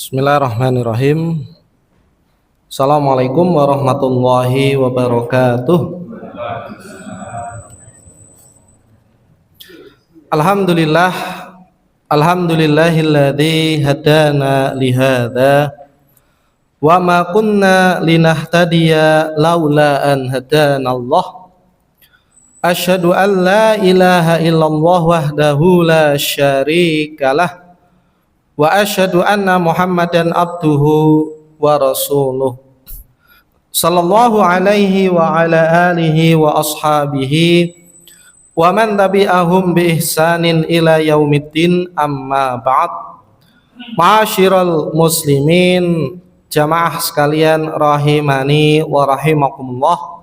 Bismillahirrahmanirrahim. Assalamualaikum warahmatullahi wabarakatuh. Alhamdulillah, alhamdulillahilladzi hadana lihada wa ma kunna linahtadiya laula an hadanallah. Asyhadu an la ilaha illallah wahdahu la syarikalah wa asyhadu anna Muhammadan abduhu wa rasuluh sallallahu alaihi wa ala alihi wa ashabihi wa man tabi'ahum bi ihsanin ila yaumiddin, amma ba'd. Ma'asyiral muslimin, jamaah sekalian rahimani wa rahimakumullah.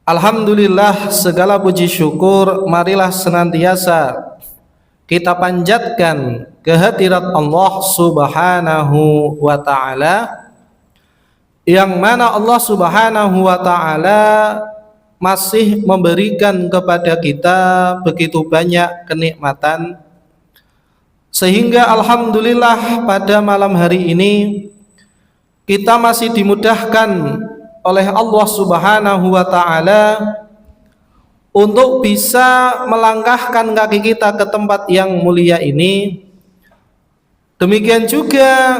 Alhamdulillah, segala puji syukur marilah senantiasa kita panjatkan kehadirat Allah Subhanahu wa ta'ala, yang mana Allah Subhanahu wa ta'ala masih memberikan kepada kita begitu banyak kenikmatan, sehingga alhamdulillah pada malam hari ini kita masih dimudahkan oleh Allah Subhanahu wa ta'ala untuk bisa melangkahkan kaki kita ke tempat yang mulia ini. Demikian juga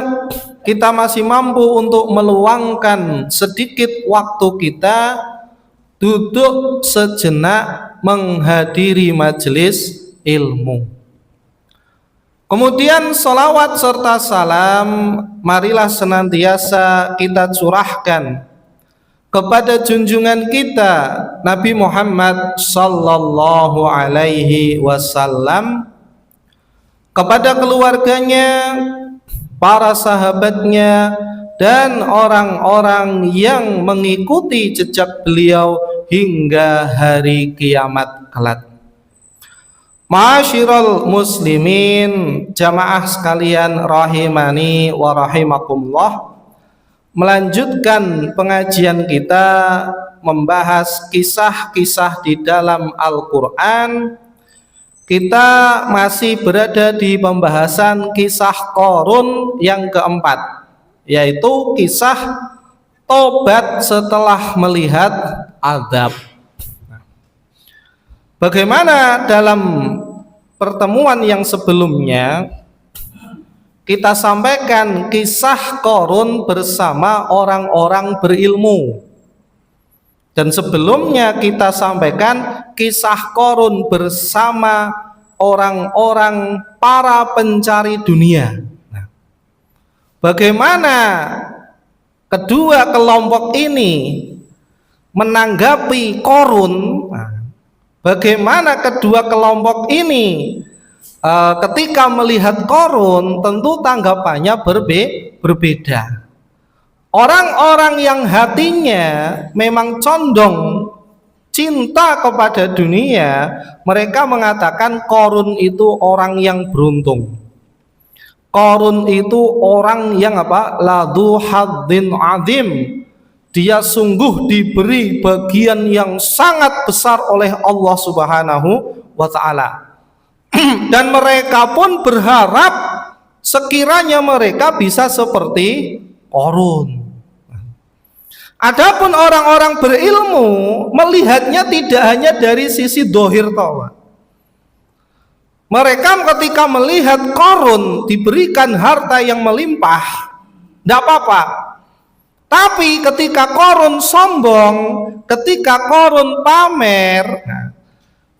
kita masih mampu untuk meluangkan sedikit waktu kita duduk sejenak menghadiri majelis ilmu. Kemudian salawat serta salam marilah senantiasa kita curahkan kepada junjungan kita Nabi Muhammad sallallahu alaihi wasallam, kepada keluarganya, para sahabatnya, dan orang-orang yang mengikuti jejak beliau hingga hari kiamat kelak. Ma'asyiral muslimin, jamaah sekalian rahimani wa rahimakumullah. Melanjutkan pengajian kita membahas kisah-kisah di dalam Al-Quran. Kita masih berada di pembahasan kisah Qarun yang keempat, yaitu kisah tobat setelah melihat azab. Bagaimana dalam pertemuan yang sebelumnya kita sampaikan kisah Qarun bersama orang-orang berilmu, dan sebelumnya kita sampaikan kisah Qarun bersama orang-orang para pencari dunia. Bagaimana kedua kelompok ini menanggapi Qarun? Bagaimana kedua kelompok ini ketika melihat Qarun? Tentu tanggapannya berbeda. Orang-orang yang hatinya memang condong cinta kepada dunia, mereka mengatakan Qarun itu orang yang beruntung. Qarun itu orang yang ladzu hadzin azim. Dia sungguh diberi bagian yang sangat besar oleh Allah Subhanahu wa ta'ala. Dan mereka pun berharap sekiranya mereka bisa seperti Qarun. Adapun orang-orang berilmu melihatnya tidak hanya dari sisi dohir tawa. Mereka ketika melihat Qarun diberikan harta yang melimpah, tidak apa-apa. Tapi ketika Qarun sombong, ketika Qarun pamer,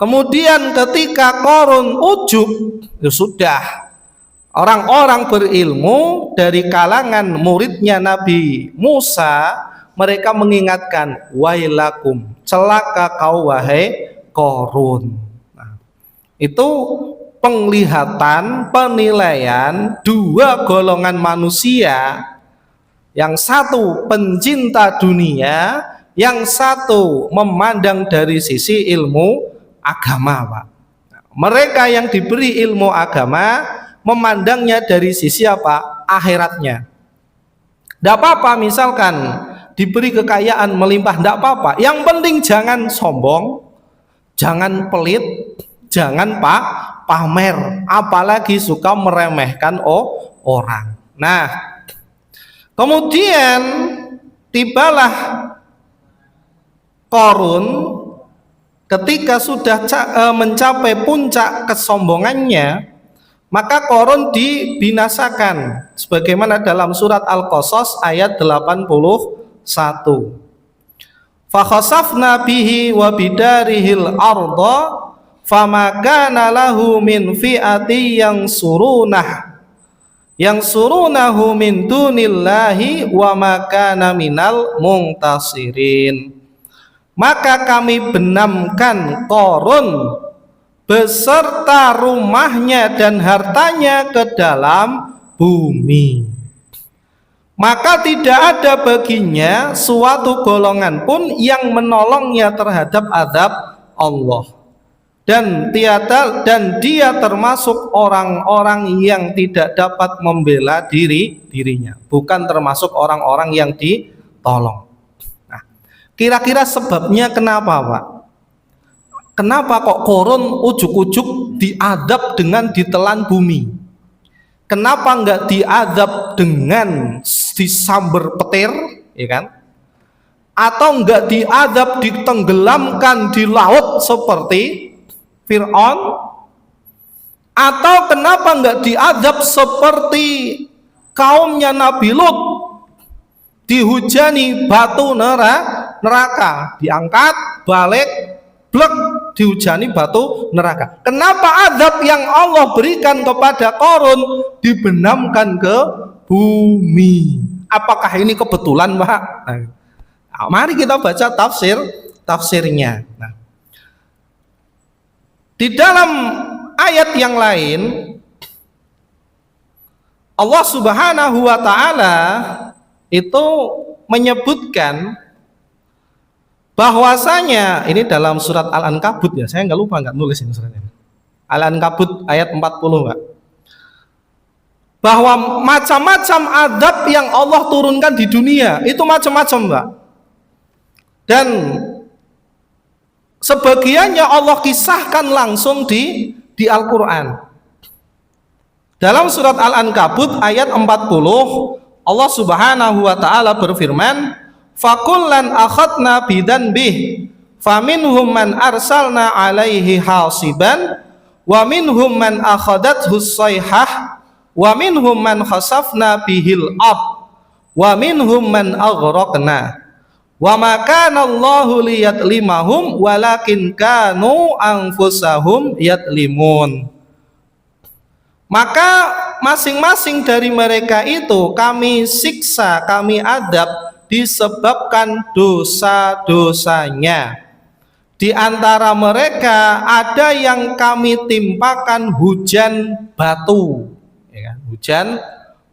kemudian ketika Qarun ujub, ya sudah. Orang-orang berilmu dari kalangan muridnya Nabi Musa, mereka mengingatkan, wailakum, celaka kau wahai Qarun. Itu penglihatan, penilaian dua golongan manusia. Yang satu pencinta dunia, yang satu memandang dari sisi ilmu agama, Pak. Mereka yang diberi ilmu agama memandangnya dari sisi apa? Akhiratnya. Tidak apa-apa misalkan diberi kekayaan melimpah, tidak apa-apa. Yang penting jangan sombong, jangan pelit, jangan pamer, apalagi suka meremehkan orang. Nah, kemudian tibalah Qarun ketika sudah mencapai puncak kesombongannya, maka Qarun dibinasakan sebagaimana dalam surat Al-Qasas ayat 81. Fa khasafna bihi wa bidarihil arda fama kana lahu min fi'ati yang surunahu min dunillahi wa ma kana minal muntasirin. Maka kami benamkan Qarun beserta rumahnya dan hartanya ke dalam bumi. Maka tidak ada baginya suatu golongan pun yang menolongnya terhadap azab Allah. Dan dia termasuk orang-orang yang tidak dapat membela dirinya, bukan termasuk orang-orang yang ditolong. Nah, kira-kira sebabnya kenapa, Pak? Kenapa kok Qarun ujuk-ujuk diadab dengan ditelan bumi? Kenapa enggak diadab dengan disambar petir, ya kan? Atau enggak diadab ditenggelamkan di laut seperti Fir'aun? Atau kenapa enggak diadab seperti kaumnya Nabi Lut, dihujani batu neraka, diangkat balik blek, dihujani batu neraka? Kenapa adab yang Allah berikan kepada Qarun dibenamkan ke bumi? Apakah ini kebetulan, Pak? Nah, mari kita baca tafsirnya. Nah, di dalam ayat yang lain Allah Subhanahu wa taala itu menyebutkan bahwasanya, ini dalam surat Al-Ankabut ya, saya nggak nulis ini suratnya. Al-Ankabut ayat 40, Pak. Bahwa macam-macam adab yang Allah turunkan di dunia itu macam-macam, Pak. Dan sebagiannya Allah kisahkan langsung di Al-Qur'an. Dalam surat Al-Ankabut ayat 40, Allah Subhanahu wa taala berfirman, "Fakullan akhadna bidanbih, faminhum man arsalna alaihi hasiban, wa minhum man akhadathu sayhah, wa minhum man khasafna bihil ard, wa minhum man aghraqna. Wa ma kana Allahu liyadlimahum walakin kanu anfusahum yadlimun." Maka masing-masing dari mereka itu kami siksa, kami adab disebabkan dosa-dosanya. Di antara mereka ada yang kami timpakan hujan batu, ya kan? Hujan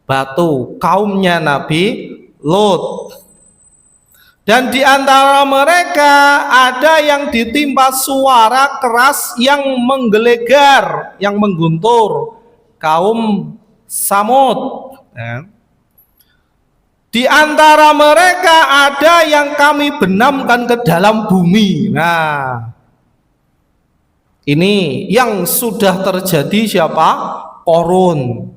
batu kaumnya Nabi Lut. Dan di antara mereka ada yang ditimpa suara keras yang menggelegar, yang mengguntur, kaum Samud. Ya. Di antara mereka ada yang kami benamkan ke dalam bumi. Nah, ini yang sudah terjadi siapa? Qarun.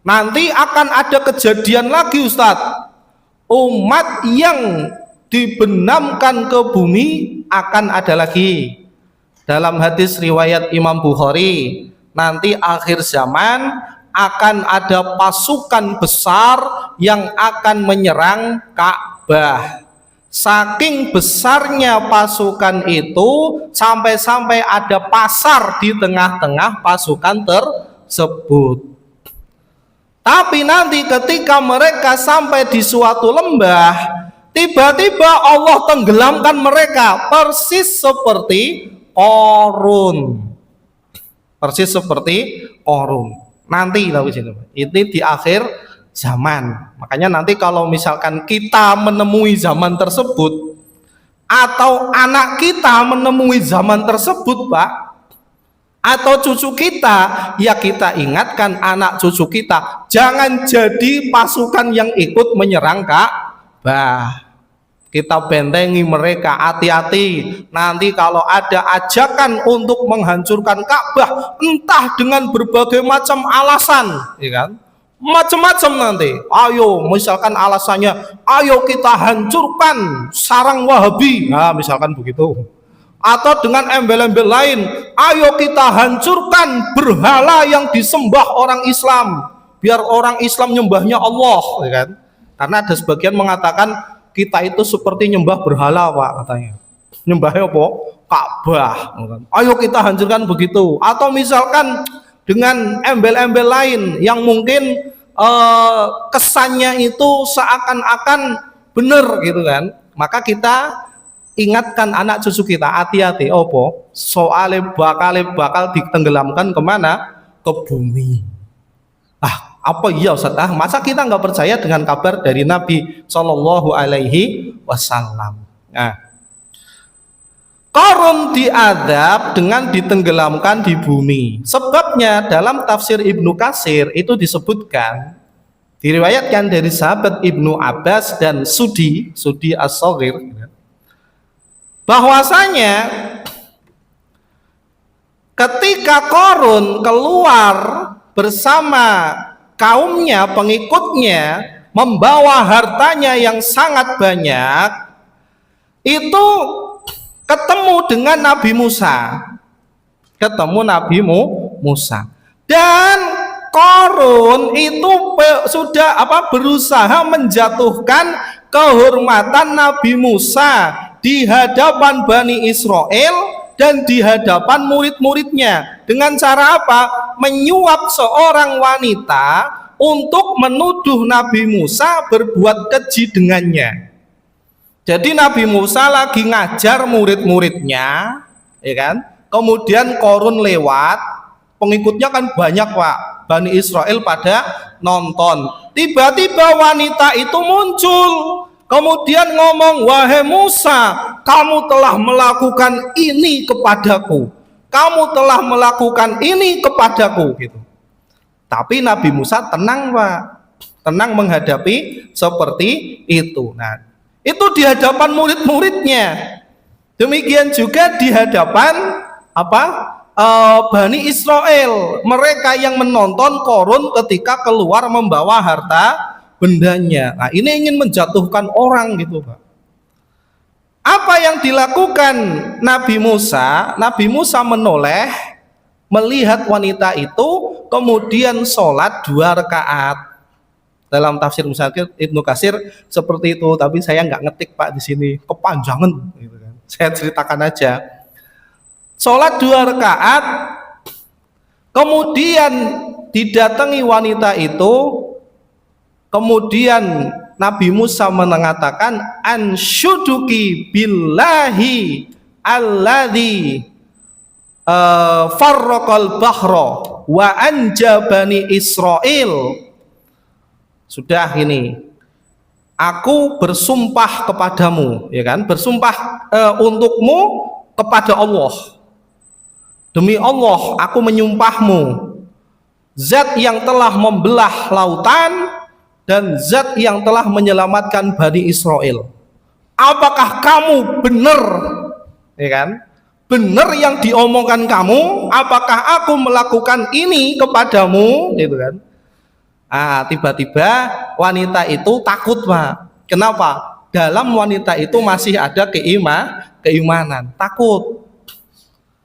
Nanti akan ada kejadian lagi, Ustadz. Umat yang dibenamkan ke bumi akan ada lagi. Dalam hadis riwayat Imam Bukhari, nanti akhir zaman akan ada pasukan besar yang akan menyerang Ka'bah. Saking besarnya pasukan itu sampai-sampai ada pasar di tengah-tengah pasukan tersebut. Tapi nanti ketika mereka sampai di suatu lembah, tiba-tiba Allah tenggelamkan mereka persis seperti Qarun. Persis seperti Qarun. Nanti ini di akhir zaman. Makanya nanti kalau misalkan kita menemui zaman tersebut atau anak kita menemui zaman tersebut, Pak, atau cucu kita, ya kita ingatkan anak cucu kita jangan jadi pasukan yang ikut menyerang Ka'bah. Kita bentengi mereka, hati-hati. Nanti kalau ada ajakan untuk menghancurkan Ka'bah, entah dengan berbagai macam alasan, ya kan? macam-macam nanti. Ayo, misalkan alasannya, ayo kita hancurkan sarang Wahabi, nah misalkan begitu. Atau dengan embel-embel lain, ayo kita hancurkan berhala yang disembah orang Islam, biar orang Islam nyembahnya Allah, ya kan? Karena ada sebagian mengatakan kita itu seperti nyembah berhala, Pak, katanya. Nyembahnya apa? Ka'bah. Ayo kita hancurkan begitu. Atau misalkan dengan embel-embel lain yang mungkin kesannya itu seakan-akan benar gitu kan. Maka kita ingatkan anak cucu kita, hati-hati, opo soalnya bakal ditenggelamkan kemana? Ke bumi. Apa iya Ustaz? Masa kita nggak percaya dengan kabar dari Nabi Shallallahu Alaihi Wasallam? Nah, Qarun diadab dengan ditenggelamkan di bumi. Sebabnya dalam tafsir Ibnu Katsir itu disebutkan, diriwayatkan dari sahabat Ibnu Abbas dan Sudi As-Shaghir, bahwasanya ketika Qarun keluar bersama kaumnya, pengikutnya, membawa hartanya yang sangat banyak, itu ketemu dengan Nabi Musa. Dan Qarun itu sudah berusaha menjatuhkan kehormatan Nabi Musa di hadapan Bani Israel dan di hadapan murid-muridnya. Dengan cara apa? Menyuap seorang wanita untuk menuduh Nabi Musa berbuat keji dengannya. Jadi Nabi Musa lagi ngajar murid-muridnya, ya kan? Kemudian Qarun lewat, pengikutnya kan banyak, Pak. Bani Israel pada nonton. Tiba-tiba wanita itu muncul. Kemudian ngomong, wahai Musa, kamu telah melakukan ini kepadaku. Kamu telah melakukan ini kepadaku, gitu. Tapi Nabi Musa tenang, Pak. Tenang menghadapi seperti itu. Nah, itu di hadapan murid-muridnya. Demikian juga di hadapan Bani Israel. Mereka yang menonton Qarun ketika keluar membawa harta bendanya. Nah, ini ingin menjatuhkan orang gitu, Pak. Apa yang dilakukan Nabi Musa? Nabi Musa menoleh, melihat wanita itu, kemudian sholat 2 rakaat. Dalam tafsir Ibnu Katsir seperti itu, tapi saya nggak ngetik, Pak, di sini kepanjangan. Gitu kan. Saya ceritakan aja. Sholat 2 rakaat, kemudian didatangi wanita itu. Kemudian Nabi Musa mengatakan, anshuduki billahi alladzi farraqal bahra wa anja bani Israel. Sudah ini, aku bersumpah kepadamu, ya kan? Bersumpah untukmu kepada Allah. Demi Allah, aku menyumpahmu, Zat yang telah membelah lautan dan Zat yang telah menyelamatkan Bani Israel. Apakah kamu benar, ya kan? Benar yang diomongkan kamu? Apakah aku melakukan ini kepadamu, gitu kan? Tiba-tiba wanita itu takut, Pak. Kenapa? Dalam wanita itu masih ada keimanan, takut.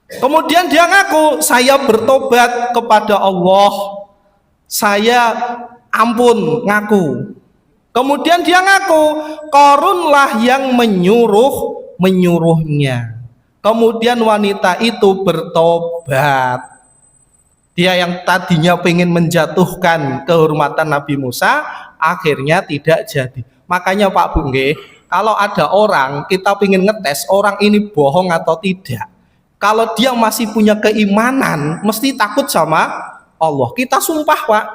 Kemudian dia ngaku, saya bertobat kepada Allah, saya ampun, ngaku. Kemudian dia ngaku, Qarunlah yang menyuruhnya. Kemudian wanita itu bertobat. Dia yang tadinya pengen menjatuhkan kehormatan Nabi Musa, akhirnya tidak jadi. Makanya Pak Bu, kalau ada orang, kita pengen ngetes orang ini bohong atau tidak. Kalau dia masih punya keimanan, mesti takut sama Allah. Kita sumpah, Pak,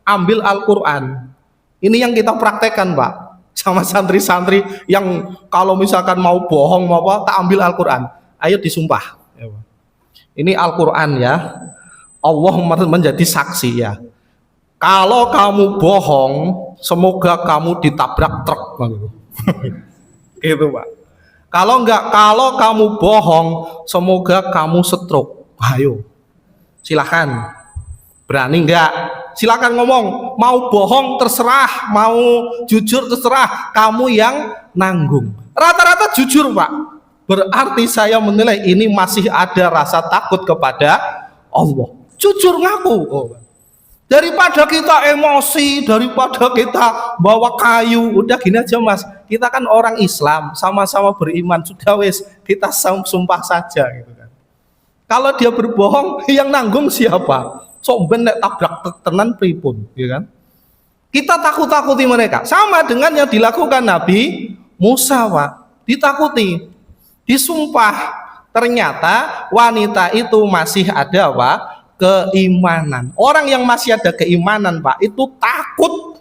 ambil Al-Quran. Ini yang kita praktekkan, Pak, sama santri-santri yang kalau misalkan mau bohong, mau apa, tak ambil Al-Quran. Ayo disumpah. Ini Al-Quran ya. Allah menjadi saksi ya. Kalau kamu bohong, semoga kamu ditabrak truk. Gitu, Pak. Kalau kamu bohong, semoga kamu stroke. Ayo, silahkan. Berani enggak? silakan ngomong, mau bohong terserah, mau jujur terserah, kamu yang nanggung. Rata-rata jujur Pak. Berarti saya menilai ini masih ada rasa takut kepada Allah. Jujur ngaku. Daripada kita emosi, daripada kita bawa kayu, udah gini aja Mas, kita kan orang Islam, sama-sama beriman, sudah wes kita sumpah saja gitu kan. Kalau dia berbohong, yang nanggung siapa? Sok benek tabrak tenan pripun, ya kan? Kita takut-takuti mereka, sama dengan yang dilakukan Nabi Musa Pak, ditakuti, disumpah, ternyata wanita itu masih ada Pak, keimanan. Orang yang masih ada keimanan Pak itu takut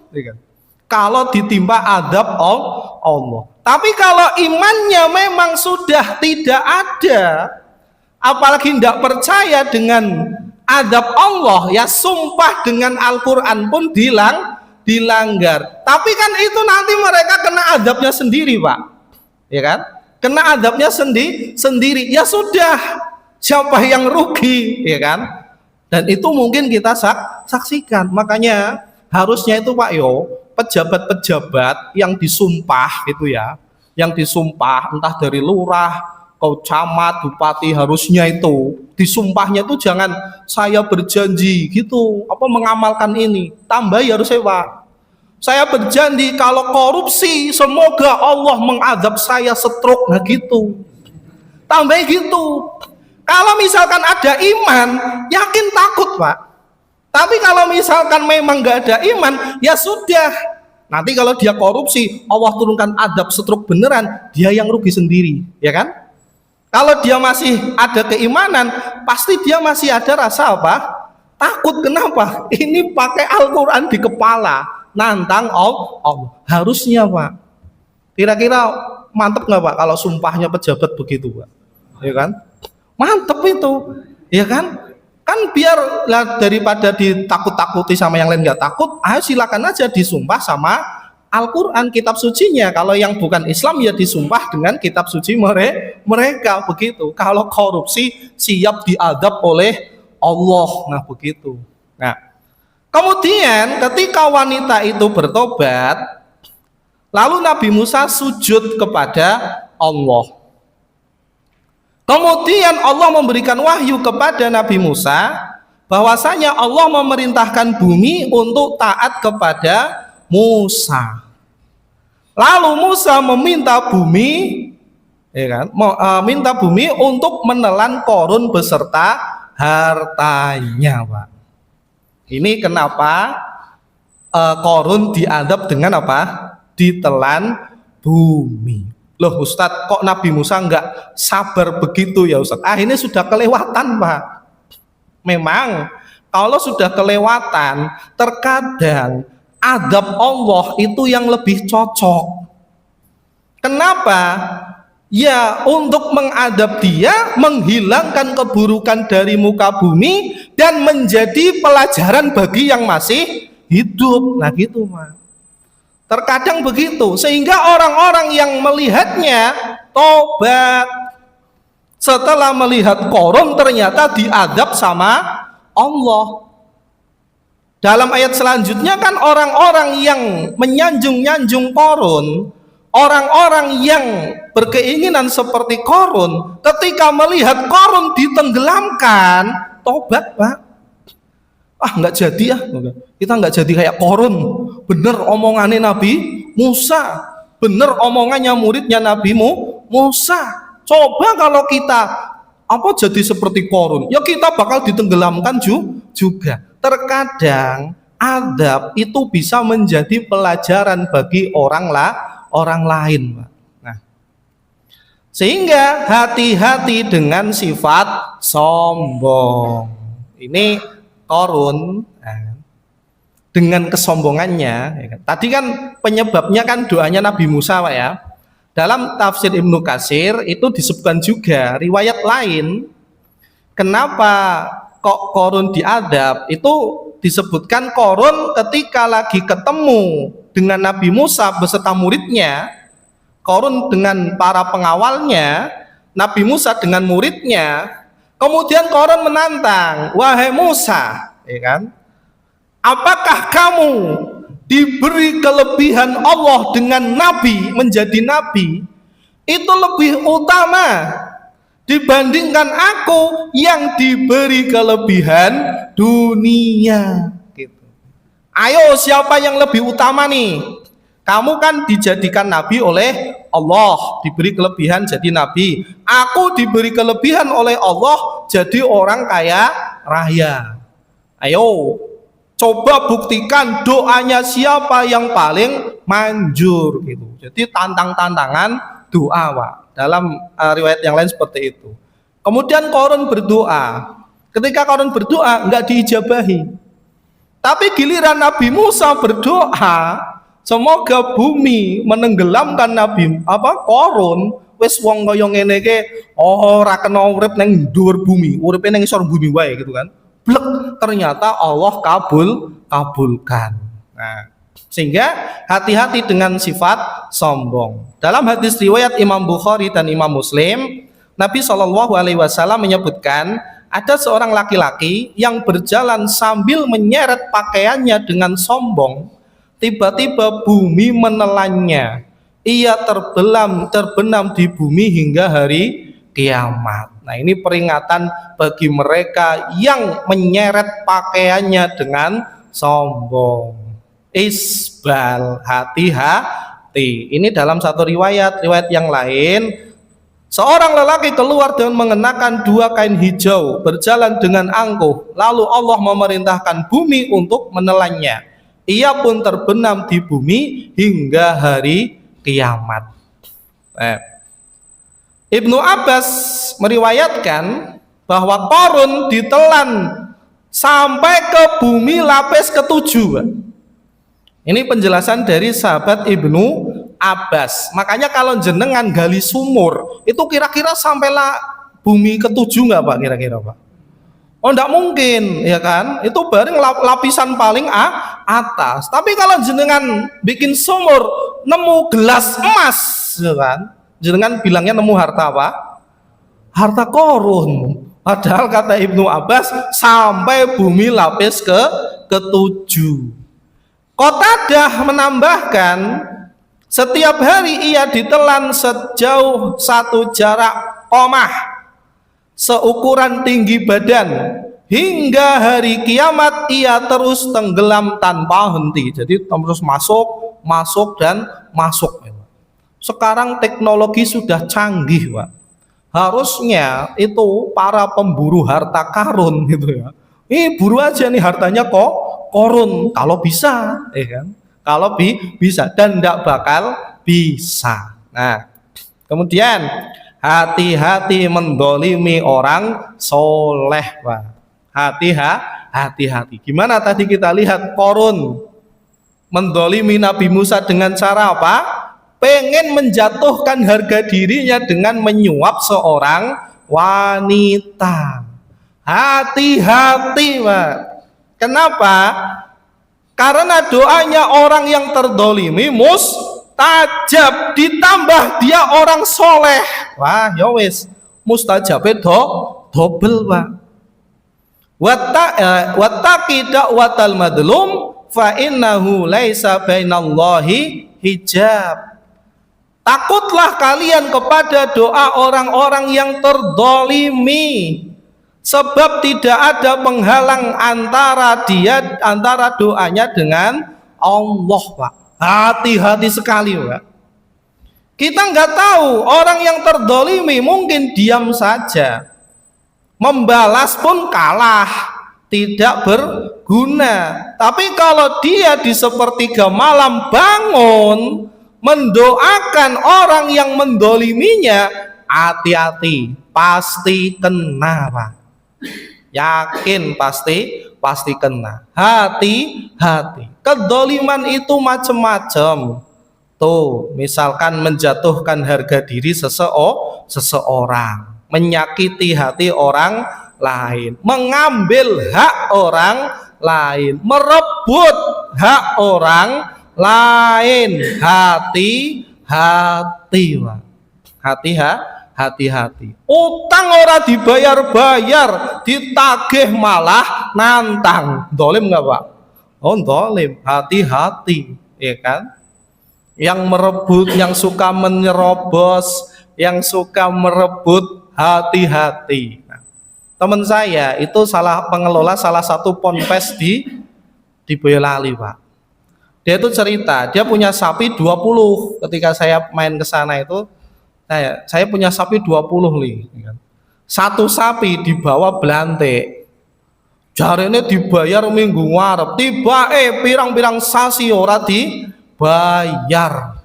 kalau ditimpa adab Allah. Tapi kalau imannya memang sudah tidak ada, apalagi tidak percaya dengan adab Allah, ya sumpah dengan Al-Quran pun dilanggar. Tapi kan itu nanti mereka kena adabnya sendiri Pak, ya kan? Kena adabnya sendiri. Ya sudah, siapa yang rugi, ya kan? Dan itu mungkin kita saksikan. Makanya harusnya itu Pak pejabat-pejabat yang disumpah itu ya, yang disumpah entah dari lurah, camat, bupati, harusnya itu disumpahnya itu jangan saya berjanji gitu, mengamalkan ini. Tambahi harusnya Pak, saya berjanji kalau korupsi semoga Allah mengadab saya stroke, nah gitu. Tambahi gitu. Kalau misalkan ada iman, yakin takut Pak. Tapi kalau misalkan memang nggak ada iman, ya sudah. Nanti kalau dia korupsi, Allah turunkan adab stroke beneran, dia yang rugi sendiri, ya kan? Kalau dia masih ada keimanan, pasti dia masih ada rasa apa? Takut. Kenapa? Ini pakai Al-Quran di kepala, nantang Allah. Harusnya Pak. Kira-kira mantep nggak Pak kalau sumpahnya pejabat begitu Pak? Ya kan? Mantep itu, ya kan? Kan biar daripada ditakut-takuti sama yang lain nggak takut, ayo silakan aja disumpah sama Al-Quran, kitab sucinya. Kalau yang bukan Islam ya disumpah dengan kitab suci mereka begitu. Kalau korupsi siap diadab oleh Allah, nah begitu. Nah, kemudian ketika wanita itu bertobat, lalu Nabi Musa sujud kepada Allah. Kemudian Allah memberikan wahyu kepada Nabi Musa bahwasanya Allah memerintahkan bumi untuk taat kepada Musa. Lalu Musa meminta bumi, ya kan, minta bumi untuk menelan Korun beserta hartanya, Pak. Ini kenapa Korun diadab dengan apa? Ditelan bumi. Loh Ustadz, kok Nabi Musa nggak sabar begitu ya Ustadz? Ini sudah kelewatan Pak. Memang kalau sudah kelewatan, terkadang adab Allah itu yang lebih cocok. Kenapa? Ya untuk mengadab dia, menghilangkan keburukan dari muka bumi dan menjadi pelajaran bagi yang masih hidup. Nah gitu Pak. Terkadang begitu, sehingga orang-orang yang melihatnya tobat. Setelah melihat Korun ternyata diadab sama Allah. Dalam ayat selanjutnya kan orang-orang yang menyanjung-nyanjung Korun, orang-orang yang berkeinginan seperti Korun, ketika melihat Korun ditenggelamkan, tobat Pak. Nggak jadi ya, kita nggak jadi kayak Korun. Bener omongannya Nabi Musa, bener omongannya muridnya Nabi Musa. Coba kalau kita jadi seperti Korun, ya kita bakal ditenggelamkan juga. Terkadang adab itu bisa menjadi pelajaran bagi orang lain. Nah, sehingga hati-hati dengan sifat sombong. Ini Korun dengan kesombongannya, ya kan? Tadi kan penyebabnya kan doanya Nabi Musa Pak ya. Dalam tafsir Ibnu Katsir itu disebutkan juga riwayat lain kenapa kok Korun diadab, itu disebutkan Korun ketika lagi ketemu dengan Nabi Musa beserta muridnya, Korun dengan para pengawalnya, Nabi Musa dengan muridnya. Kemudian Korun menantang, wahai Musa, ya kan? Apakah kamu diberi kelebihan Allah dengan nabi, menjadi nabi itu lebih utama dibandingkan aku yang diberi kelebihan dunia gitu. Ayo, siapa yang lebih utama nih? Kamu kan dijadikan nabi oleh Allah, diberi kelebihan jadi nabi. Aku diberi kelebihan oleh Allah jadi orang kaya raya. Ayo, coba buktikan doanya siapa yang paling manjur gitu. Jadi tantangan doa, Pak. Dalam riwayat yang lain seperti itu. Kemudian Qarun berdoa. Ketika Qarun berdoa enggak diijabahi. Tapi giliran Nabi Musa berdoa, semoga bumi menenggelamkan Nabi Qarun, wis wong kaya ngene iki ora kena urip ning dhuwur bumi, uripe ning isor bumi wae gitu kan. Blek, ternyata Allah kabulkan. Nah, sehingga hati-hati dengan sifat sombong. Dalam hadis riwayat Imam Bukhari dan Imam Muslim, Nabi SAW menyebutkan ada seorang laki-laki yang berjalan sambil menyeret pakaiannya dengan sombong. Tiba-tiba bumi menelannya. Ia terbenam di bumi hingga hari kiamat. Nah, ini peringatan bagi mereka yang menyeret pakaiannya dengan sombong. Isbal, hati-hati. Ini dalam satu riwayat yang lain, seorang lelaki keluar dengan mengenakan 2 kain hijau, berjalan dengan angkuh, lalu Allah memerintahkan bumi untuk menelannya. Ia pun terbenam di bumi hingga hari kiamat. Ibnu Abbas meriwayatkan bahwa Qarun ditelan sampai ke bumi lapis ke-7. Ini penjelasan dari sahabat Ibnu Abbas. Makanya kalau jenengan gali sumur, itu kira-kira sampailah bumi ke-7 nggak Pak kira-kira Pak? Oh, enggak mungkin, ya kan? Itu bareng lapisan paling atas. Tapi kalau jenengan bikin sumur, nemu gelas emas, ya kan? Jenengan bilangnya nemu harta apa? Harta Qarun. Padahal kata Ibnu Abbas sampai bumi lapis ke-7. Qatadah menambahkan, setiap hari ia ditelan sejauh 1 jarak qomah, seukuran tinggi badan, hingga hari kiamat ia terus tenggelam tanpa henti. Jadi terus masuk dan masuk. Sekarang teknologi sudah canggih, Pak. Harusnya itu para pemburu harta karun gitu ya. Buru aja nih hartanya kok Qarun kalau bisa, kan? Kalau bisa dan tidak bakal bisa. Nah, kemudian hati-hati mendolimi orang soleh, Pak. Hati-hati. Gimana tadi kita lihat Qarun mendolimi Nabi Musa dengan cara apa? Pengen menjatuhkan harga dirinya dengan menyuap seorang wanita. Hati-hati, Pak. Kenapa? Karena doanya orang yang terdolimi mustajab, ditambah dia orang soleh. Wah, ya wis, mustajabnya double, Pak. Wattaqi da'watal madlum fa innahu laisa bainallahi hijab. Takutlah kalian kepada doa orang-orang yang terdolimi, sebab tidak ada penghalang antara doanya dengan Allah, Pak. Hati-hati sekali, Pak. Kita nggak tahu orang yang terdolimi mungkin diam saja, membalas pun kalah, tidak berguna. Tapi kalau dia di sepertiga malam bangun mendoakan orang yang mendoliminya, hati-hati, pasti kena, Pak. Yakin pasti kena. Hati-hati. Kedoliman itu macam-macam. Tuh, misalkan menjatuhkan harga diri seseorang, menyakiti hati orang lain, mengambil hak orang lain, merebut hak orang lain. Hati-hati, Pak. Hati-hati. Utang ora dibayar-bayar, ditagih malah nantang. Dolim nggak, Pak? Oh, zalim, hati-hati, ya kan? Yang merebut, yang suka menyerobos, yang suka merebut, hati-hati. Nah, teman saya itu salah pengelola salah satu ponpes di Boyolali, Pak. Dia itu cerita, dia punya sapi 20. Ketika saya main ke sana itu, saya punya sapi 20 li. Satu sapi dibawa belantik. Jarene dibayar minggu ngarep, tiba pirang-pirang sasi ora dibayar.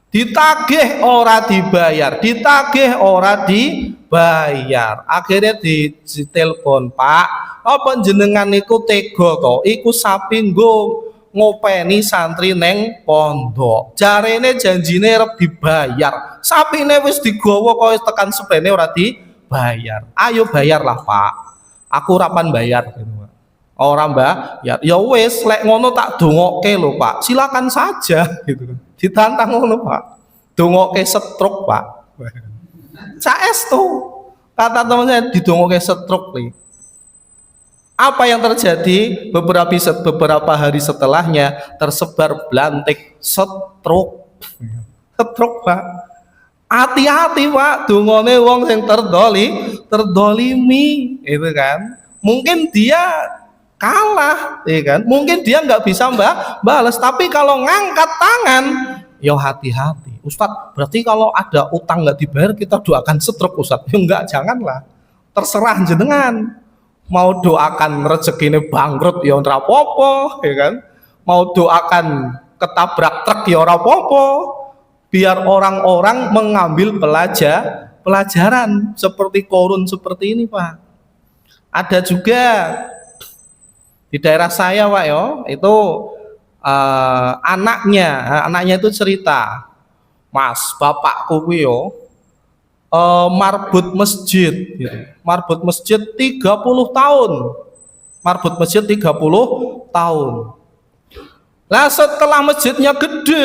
Ditagih ora dibayar, ditagih ora dibayar. Akhirnya ditelepon, "Pak, apa jenengan niku tega to? Iku sapi nggo ngopeni santri neng pondok. Jarene janjine arep dibayar. Sapine wis digawa kaya tekan sepene ora dibayar. Ayo bayarlah, Pak. Aku rapan bayar." Orang mbak, ya wis lek ngono tak dongokke lho, Pak. Silakan saja gitu. Ditantang ngono, Pak. Dongokke stroke, Pak. Saestu kata teman saya didongokke stroke nih. Apa yang terjadi? Beberapa hari setelahnya tersebar belantik stroke. Stroke, Pak. Hati-hati, Pak. Dongone wong yang terdolimi, itu kan. Mungkin dia kalah, ya kan? Mungkin dia nggak bisa balas, tapi kalau ngangkat tangan, yo hati-hati. Ustadz, berarti kalau ada utang nggak dibayar kita doakan stroke, Ustadz? Ya enggak, janganlah. Terserah jenengan. Mau doakan rezekinya bangkrut ya ora apa-apa, ya kan? Mau doakan ketabrak truk ya ora apa-apa. Biar orang-orang mengambil pelajaran seperti korun seperti ini, Pak. Ada juga di daerah saya, Pak, yo, itu anaknya itu cerita, "Mas, bapakku yo marbut masjid, gitu. Marbut masjid 30 tahun. Marbut masjid 30 tahun. Lah setelah masjidnya gede,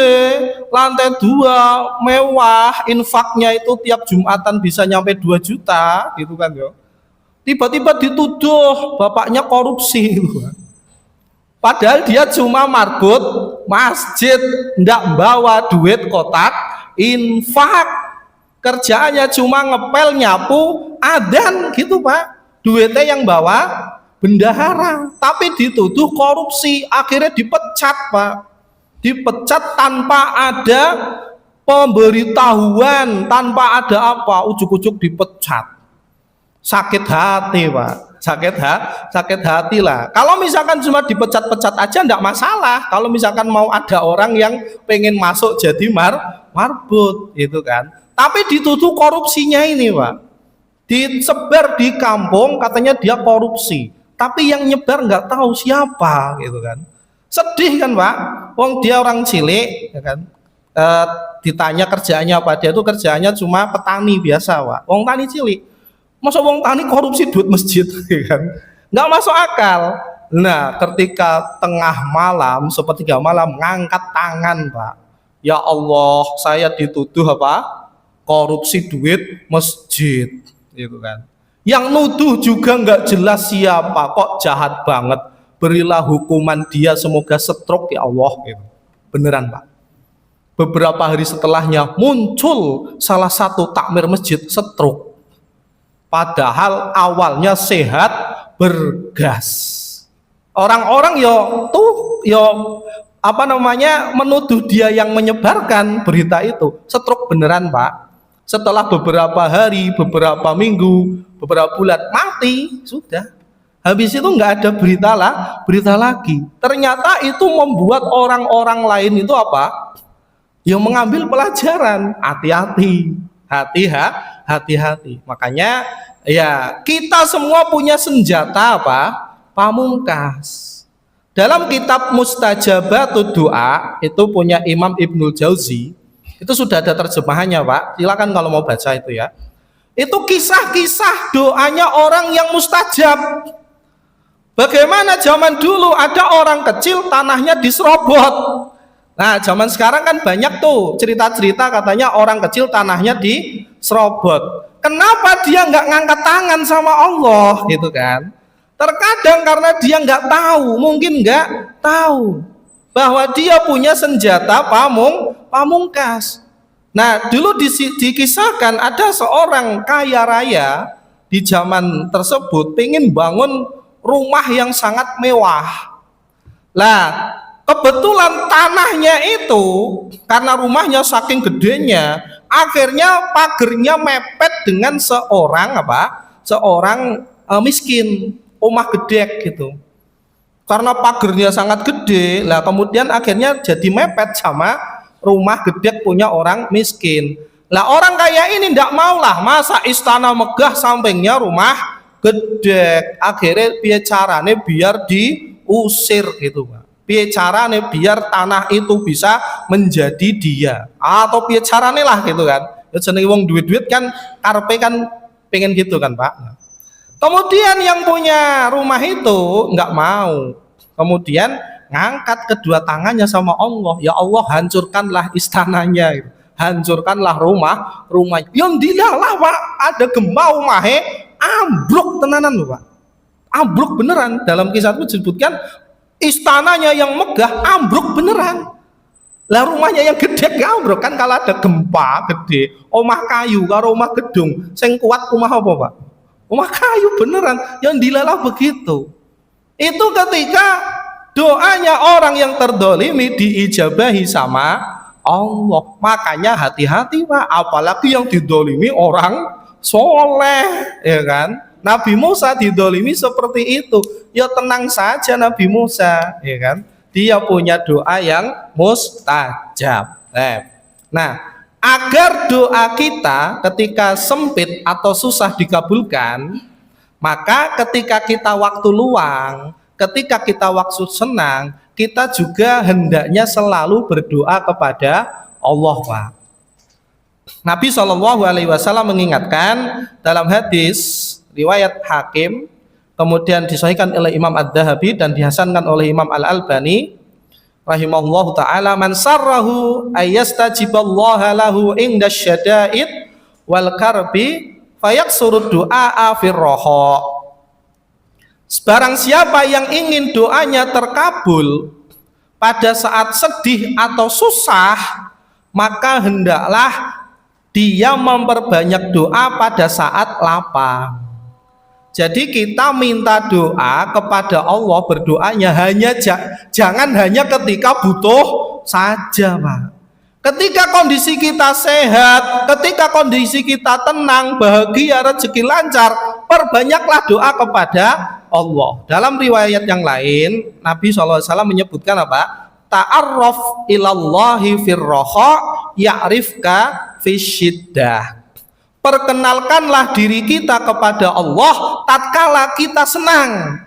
lantai 2, mewah, infaknya itu tiap Jumatan bisa nyampe 2 juta, gitu kan yo. Tiba-tiba dituduh bapaknya korupsi. Padahal dia cuma marbut masjid, ndak bawa duit kotak infak. Kerjaannya cuma ngepel, nyapu, adzan gitu, Pak. Duitnya yang bawa bendahara, tapi dituduh korupsi, akhirnya dipecat, Pak. Dipecat tanpa ada pemberitahuan, tanpa ada apa, ujuk-ujuk dipecat. Sakit hati, Pak. Sakit hati lah. Kalau misalkan cuma dipecat-pecat aja enggak masalah. Kalau misalkan mau ada orang yang pengen masuk jadi marbut, itu kan. Tapi dituduh korupsinya ini, Pak. Disebar di kampung katanya dia korupsi. Tapi yang nyebar nggak tahu siapa, gitu kan. Sedih kan, Pak? Wong dia orang cilik, ya kan. Ditanya kerjaannya apa, dia tuh kerjaannya cuma petani biasa, Pak. Wong tani cilik. Masa wong tani korupsi duit masjid, ya kan? Nggak masuk akal. Nah, ketika tengah malam, sepertiga malam, ngangkat tangan, Pak. Ya Allah, saya dituduh apa? Korupsi duit masjid, gitu kan. Yang nuduh juga nggak jelas siapa, kok jahat banget. Berilah hukuman dia, semoga stroke ya Allah, gitu. Beneran, Pak. Beberapa hari setelahnya muncul salah satu takmir masjid stroke. Padahal awalnya sehat, bergas. Orang-orang menuduh dia yang menyebarkan berita itu. Stroke beneran, Pak. Setelah beberapa hari, beberapa minggu, beberapa bulan mati, sudah. Habis itu nggak ada berita lagi. Ternyata itu membuat orang-orang lain itu apa? Yang mengambil pelajaran. Hati-hati. Makanya ya kita semua punya senjata apa? Pamungkas. Dalam kitab Mustajabatud Doa itu punya Imam Ibnul Jauzi, itu sudah ada terjemahannya, Pak. Silakan kalau mau baca itu ya. Itu kisah-kisah doanya orang yang mustajab. Bagaimana zaman dulu ada orang kecil tanahnya diserobot. Nah, zaman sekarang kan banyak tuh cerita-cerita katanya orang kecil tanahnya diserobot. Kenapa dia nggak ngangkat tangan sama Allah, gitu kan? Terkadang karena dia nggak tahu, mungkin nggak tahu bahwa dia punya senjata pamungkas. Nah, dulu dikisahkan ada seorang kaya raya di zaman tersebut pengen bangun rumah yang sangat mewah. Lah, kebetulan tanahnya itu karena rumahnya saking gedenya, akhirnya pagernya mepet dengan seorang miskin, rumah gedek gitu. Karena pagernya sangat gede, lah kemudian akhirnya jadi mepet sama rumah gedek punya orang miskin. Lah orang kaya ini ndak maulah, masa istana megah sampingnya rumah gedek. Akhirnya piye carane biar diusir gitu, Pak. Piye carane biar tanah itu bisa menjadi dia, atau piye carane lah gitu kan. Ya jenenge wong duit-duit kan karepe kan pengen gitu kan, Pak. Kemudian yang punya rumah itu nggak mau. Kemudian ngangkat kedua tangannya sama Allah, ya Allah hancurkanlah istananya, hancurkanlah rumah. Yang dilalah Pak, ada gempa umahe ambruk tenanan loh Pak, ambruk beneran. Dalam kisah itu disebutkan istananya yang megah ambruk beneran. Lah rumahnya yang gede gak ambruk kan, kalau ada gempa gede, omah kayu karo omah gedung, sing kuat omah apa Pak? Omah kayu beneran, yang dilalah begitu. Itu ketika doanya orang yang terdolimi diijabahi sama Allah. Makanya hati-hati Pak, apalagi yang didolimi orang soleh, ya kan? Nabi Musa didolimi seperti itu, ya tenang saja Nabi Musa, ya kan? Dia punya doa yang mustajab. Nah, agar doa kita ketika sempit atau susah dikabulkan, maka ketika kita waktu luang, ketika kita waktu senang, kita juga hendaknya selalu berdoa kepada Allah, Pak. Nabi SAW mengingatkan dalam hadis riwayat Hakim, kemudian disahihkan oleh Imam Ad-Dahabi dan dihasankan oleh Imam Al-Albani rahimahullahu ta'ala, man sarrahu ayyastajiballaha lahu inda syada'id wal karbi fayaksuru du'a firroho. Barang siapa yang ingin doanya terkabul pada saat sedih atau susah, maka hendaklah dia memperbanyak doa pada saat lapang. Jadi kita minta doa kepada Allah, berdoanya jangan hanya ketika butuh saja, Pak. Ketika kondisi kita sehat, ketika kondisi kita tenang, bahagia, rezeki lancar, perbanyaklah doa kepada Allah. Dalam riwayat yang lain, Nabi SAW menyebutkan apa? Ta'arraf ilallahi firroha ya'rifka fisyiddah. Perkenalkanlah diri kita kepada Allah tatkala kita senang,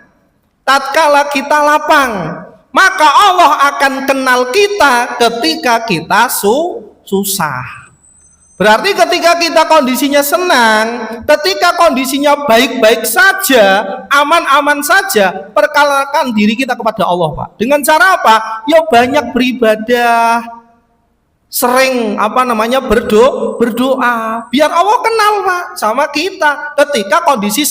tatkala kita lapang, maka Allah akan kenal kita ketika kita susah. Berarti ketika kita kondisinya senang, ketika kondisinya baik-baik saja, aman-aman saja, perkenalkan diri kita kepada Allah, Pak. Dengan cara apa? Ya banyak beribadah, sering berdoa, biar Allah kenal Pak sama kita ketika kondisi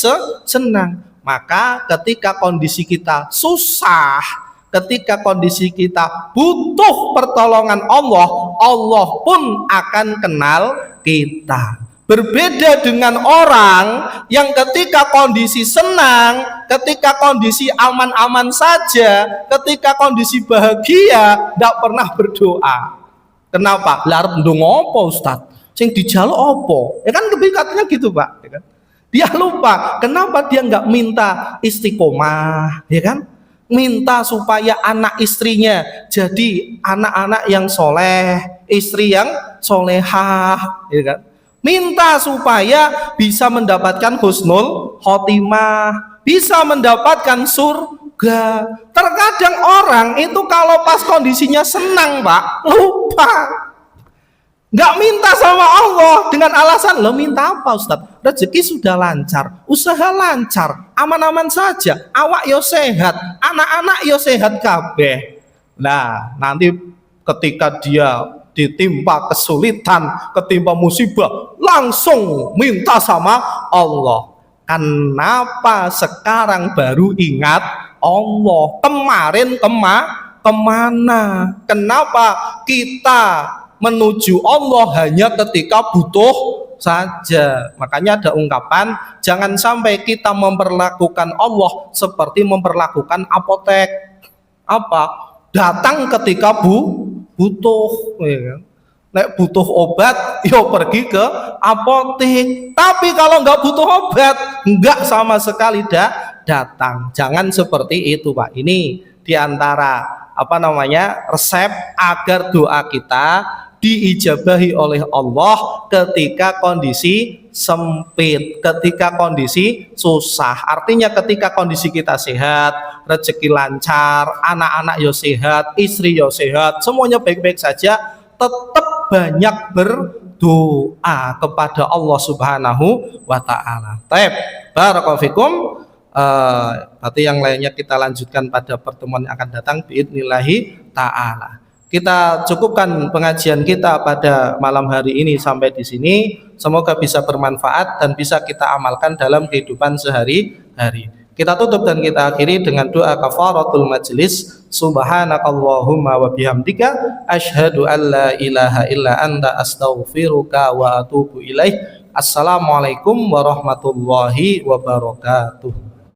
senang. Maka ketika kondisi kita susah, ketika kondisi kita butuh pertolongan Allah, Allah pun akan kenal kita. Berbeda dengan orang yang ketika kondisi senang, ketika kondisi aman-aman saja, ketika kondisi bahagia, tidak pernah berdoa. Kenapa? Larep ndonga apa Ustaz? Sing dijaluk apa? Ya kan katanya gitu Pak, ya kan? Dia lupa, kenapa dia nggak minta istiqomah, ya kan? Minta supaya anak istrinya jadi anak-anak yang soleh, istri yang solehah, ya kan? Minta supaya bisa mendapatkan husnul khotimah, bisa mendapatkan surga. Terkadang orang itu kalau pas kondisinya senang Pak, lupa, nggak minta sama Allah dengan alasan, lo minta apa Ustaz? Rezeki sudah lancar, usaha lancar, aman-aman saja, awak yo sehat, anak-anak yo sehat kabeh. Nah nanti ketika dia ditimpa kesulitan, ketimpa musibah, langsung minta sama Allah. Kenapa sekarang baru ingat Allah? Kemarin kemana? Kenapa kita menuju Allah hanya ketika butuh saja? Makanya ada ungkapan, jangan sampai kita memperlakukan Allah seperti memperlakukan apotek. Apa? Datang ketika butuh, ya kan? Nek butuh obat, yo pergi ke apotek. Tapi kalau nggak butuh obat, nggak sama sekali datang. Jangan seperti itu, Pak. Ini diantara resep agar doa kita diijabahi oleh Allah ketika kondisi sempit, ketika kondisi susah. Artinya ketika kondisi kita sehat, rezeki lancar, anak-anak yo sehat, istri yo sehat, semuanya baik-baik saja, tetap banyak berdoa kepada Allah Subhanahu wa taala. Baik, barakallahu fikum. Berarti yang lainnya kita lanjutkan pada pertemuan yang akan datang biidnillahi taala. Kita cukupkan pengajian kita pada malam hari ini sampai di sini. Semoga bisa bermanfaat dan bisa kita amalkan dalam kehidupan sehari-hari. Kita tutup dan kita akhiri dengan doa kafaratul majlis. Subhanakallahumma wa bihamdika asyhadu an la ilaha illa anta astaghfiruka wa atubu ilaih. Assalamualaikum warahmatullahi wabarakatuh.